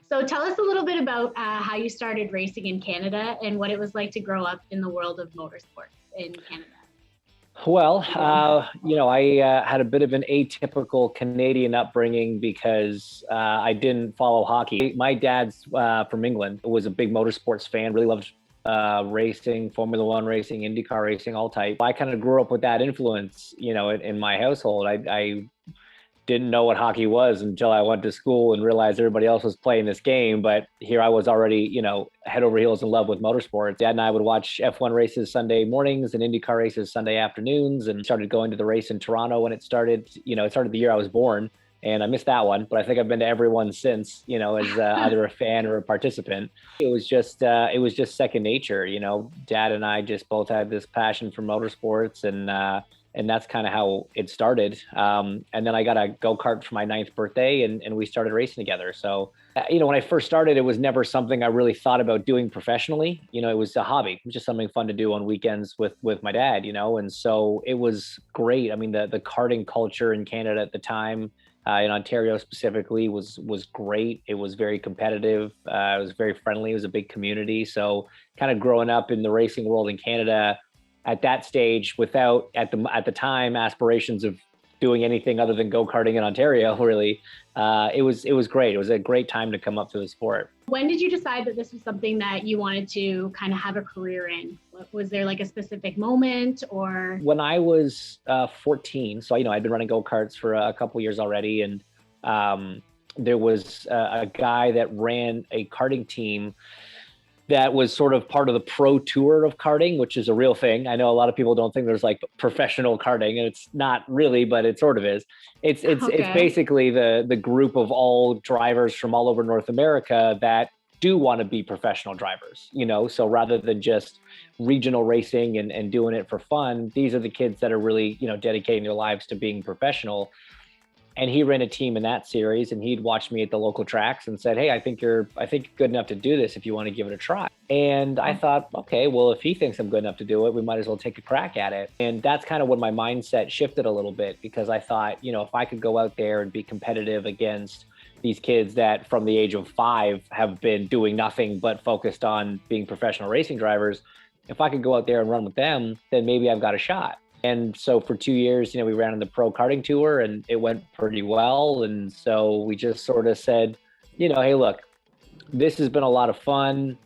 So tell us a little bit about how you started racing in Canada and what it was like to grow up in the world of motorsports in Canada. Well, I had a bit of an atypical Canadian upbringing because I didn't follow hockey. My dad's from England, was a big motorsports fan, really loved racing, Formula One racing, IndyCar racing, all type. I kind of grew up with that influence, in my household. I didn't know what hockey was until I went to school and realized everybody else was playing this game. But here I was already, head over heels in love with motorsports. Dad and I would watch F1 races Sunday mornings and IndyCar races Sunday afternoons, and started going to the race in Toronto when it started. It started the year I was born, and I missed that one, but I think I've been to every one since, as either a fan or a participant. It was just second nature. Dad and I just both had this passion for motorsports, and that's kind of how it started. And then I got a go-kart for my 9th birthday, and we started racing together. So, when I first started, it was never something I really thought about doing professionally. It was a hobby. It was just something fun to do on weekends with my dad, and so it was great. I mean, the karting culture in Canada at the time, in Ontario specifically, was great. It was very competitive. It was very friendly. It was a big community. So kind of growing up in the racing world in Canada at that stage, without at the time aspirations of doing anything other than go-karting in Ontario, really, it was great. It was a great time to come up to the sport. When did you decide that this was something that you wanted to kind of have a career in? Was there like a specific moment, or? When I was 14, so I'd been running go-karts for a couple years already, and there was a guy that ran a karting team that was sort of part of the pro tour of karting, which is a real thing. I know a lot of people don't think there's like professional karting, and it's not really, but it sort of is. It's basically the group of all drivers from all over North America that do want to be professional drivers, so rather than just regional racing and doing it for fun, these are the kids that are really, dedicating their lives to being professional. And he ran a team in that series, and he'd watched me at the local tracks and said, "Hey, I think you're good enough to do this if you want to give it a try." And I thought, okay, well, if he thinks I'm good enough to do it, we might as well take a crack at it. And that's kind of when my mindset shifted a little bit, because I thought, if I could go out there and be competitive against these kids that from the age of 5 have been doing nothing but focused on being professional racing drivers, if I could go out there and run with them, then maybe I've got a shot. And so for 2 years, we ran on the pro karting tour, and it went pretty well. And so we just sort of said, hey, look, this has been a lot of fun.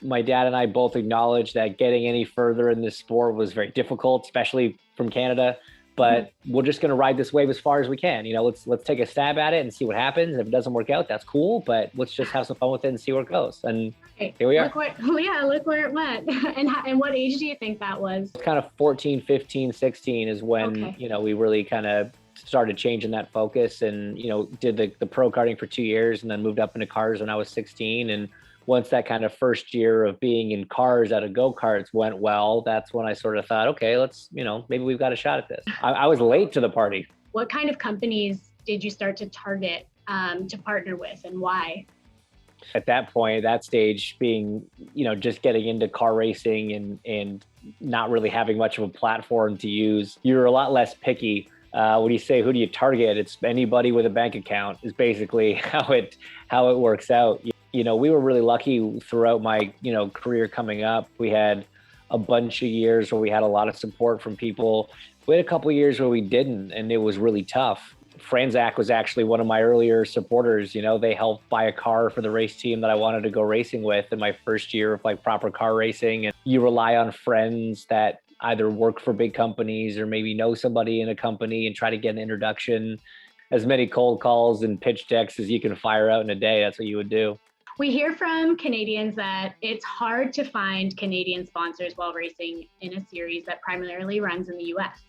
My dad and I both acknowledged that getting any further in this sport was very difficult, especially from Canada. But we're just going to ride this wave as far as we can. Let's take a stab at it and see what happens. If it doesn't work out, that's cool. But let's just have some fun with it and see where it goes. And here we are. Look where it went. And what age do you think that was? Kind of 14, 15, 16 is when, we really kind of started changing that focus, and, did the pro karting for 2 years, and then moved up into cars when I was 16. And once that kind of first year of being in cars out of go-karts went well, that's when I sort of thought, okay, let's, maybe we've got a shot at this. I was late to the party. What kind of companies did you start to target to partner with, and why? At that point, that stage, being, just getting into car racing and not really having much of a platform to use, you're a lot less picky. When you say, who do you target? It's anybody with a bank account is basically how it works out. We were really lucky throughout my, career coming up. We had a bunch of years where we had a lot of support from people. We had a couple of years where we didn't, and it was really tough. Franzak was actually one of my earlier supporters. They helped buy a car for the race team that I wanted to go racing with in my first year of like proper car racing. And you rely on friends that either work for big companies or maybe know somebody in a company and try to get an introduction. As many cold calls and pitch decks as you can fire out in a day, that's what you would do. We hear from Canadians that it's hard to find Canadian sponsors while racing in a series that primarily runs in the US.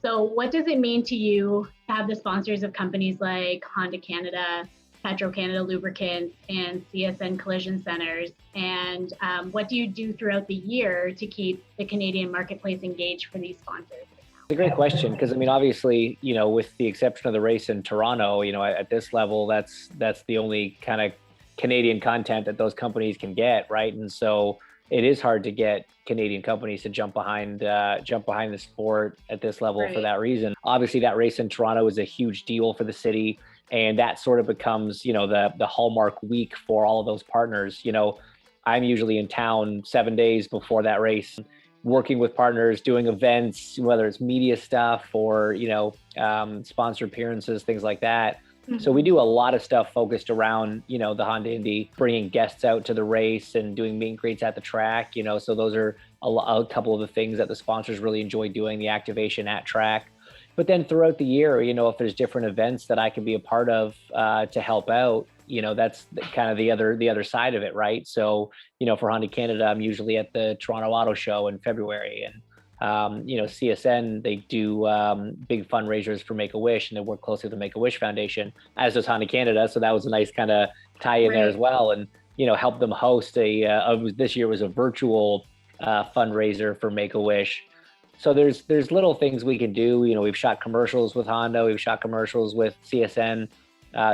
So what does it mean to you to have the sponsors of companies like Honda Canada, Petro-Canada Lubricants, and CSN Collision Centers? And what do you do throughout the year to keep the Canadian marketplace engaged for these sponsors? It's a great question, because obviously, with the exception of the race in Toronto, at this level, that's the only kind of Canadian content that those companies can get, right? And so it is hard to get Canadian companies to jump behind the sport at this level for that reason. Obviously, that race in Toronto is a huge deal for the city, and that sort of becomes, the hallmark week for all of those partners. I'm usually in town 7 days before that race, working with partners, doing events, whether it's media stuff or, sponsor appearances, things like that. Mm-hmm. So we do a lot of stuff focused around, the Honda Indy, bringing guests out to the race and doing meet and greets at the track, so those are a couple of the things that the sponsors really enjoy doing, the activation at track. But then throughout the year, if there's different events that I can be a part of to help out, that's kind of the other side of it, right? So, for Honda Canada, I'm usually at the Toronto Auto Show in February, and CSN, they do big fundraisers for Make-A-Wish, and they work closely with the Make-A-Wish Foundation, as does Honda Canada. So that was a nice kind of tie in there as well, and help them host this year was a virtual fundraiser for Make-A-Wish. So there's little things we can do. We've shot commercials with Honda, we've shot commercials with CSN.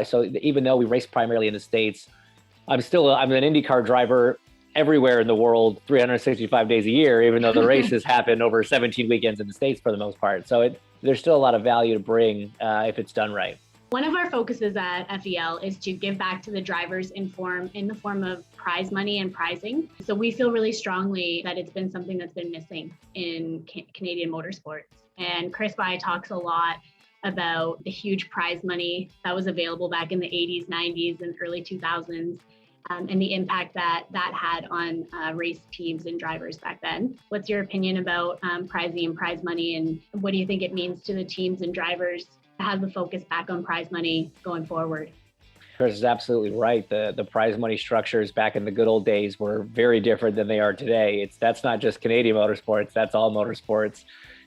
So even though we race primarily in the States, I'm an IndyCar driver everywhere in the world, 365 days a year, even though the races happen over 17 weekends in the States for the most part. So there's still a lot of value to bring if it's done right. One of our focuses at FEL is to give back to the drivers in the form of prize money and prizing. So we feel really strongly that it's been something that's been missing in Canadian motorsports. And Chris By talks a lot about the huge prize money that was available back in the 80s, 90s, and early 2000s. And the impact that had on race teams and drivers back then. What's your opinion about prizing and prize money, and what do you think it means to the teams and drivers to have the focus back on prize money going forward? Chris is absolutely right. The prize money structures back in the good old days were very different than they are today. That's not just Canadian motorsports, that's all motorsports.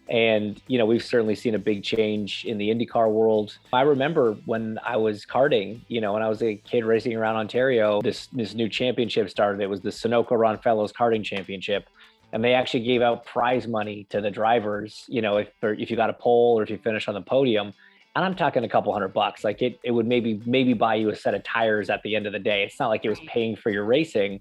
And, we've certainly seen a big change in the IndyCar world. I remember when I was karting, when I was a kid racing around Ontario, this new championship started. It was the Sunoco Ron Fellows Karting Championship. And they actually gave out prize money to the drivers, if you got a pole or if you finished on the podium. And I'm talking a couple $100. Like it would maybe buy you a set of tires at the end of the day. It's not like it was paying for your racing.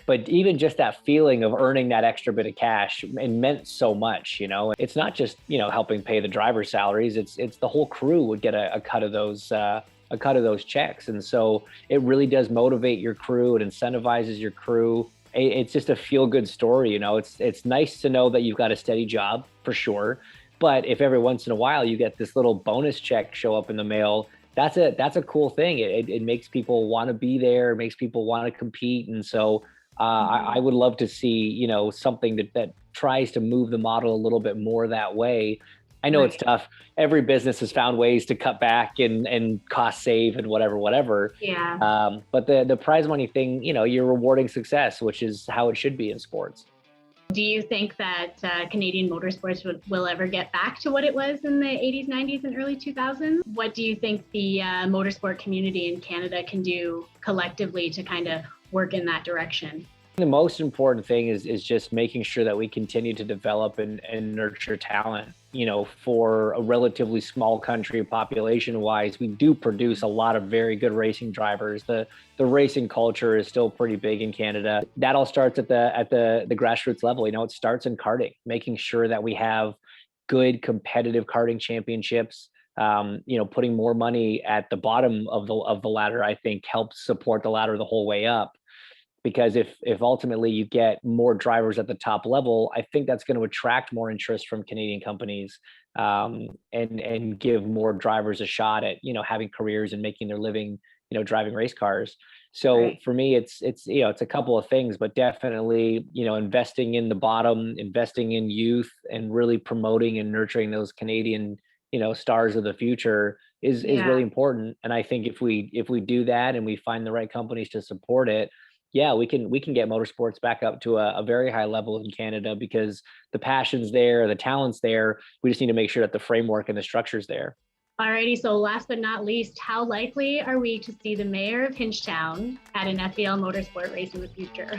But even just that feeling of earning that extra bit of cash, it meant so much. It's not just helping pay the driver's salaries. It's the whole crew would get a cut of those checks, and so it really does motivate your crew. It incentivizes your crew. It's just a feel good story. It's nice to know that you've got a steady job for sure, but if every once in a while you get this little bonus check show up in the mail, that's a cool thing. It makes people want to be there. It makes people want to compete, and so. I would love to see, something that tries to move the model a little bit more that way. I know it's tough. Every business has found ways to cut back and cost save and whatever. Yeah. But the prize money thing, you're rewarding success, which is how it should be in sports. Do you think that Canadian motorsports will ever get back to what it was in the 80s, 90s, and early 2000s? What do you think the motorsport community in Canada can do collectively to kind of work in that direction? The most important thing is just making sure that we continue to develop and nurture talent. For a relatively small country population-wise, we do produce a lot of very good racing drivers. The racing culture is still pretty big in Canada. That all starts at the grassroots level. It starts in karting, making sure that we have good competitive karting championships. Putting more money at the bottom of the ladder, I think, helps support the ladder the whole way up. Because if ultimately you get more drivers at the top level, I think that's going to attract more interest from Canadian companies and give more drivers a shot at, having careers and making their living, driving race cars. So for me, it's a couple of things, but definitely, investing in the bottom, investing in youth, and really promoting and nurturing those Canadian, stars of the future is really important. And I think if we do that and we find the right companies to support it, we can get motorsports back up to a very high level in Canada, because the passion's there, the talent's there. We just need to make sure that the framework and the structure's there. Alrighty, so last but not least, how likely are we to see the mayor of Hinchtown at an FEL Motorsport race in the future?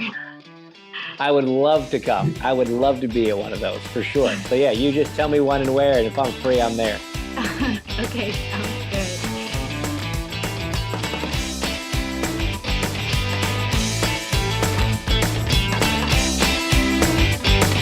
I would love to come. I would love to be at one of those for sure. So you just tell me when and where, and if I'm free, I'm there. Okay.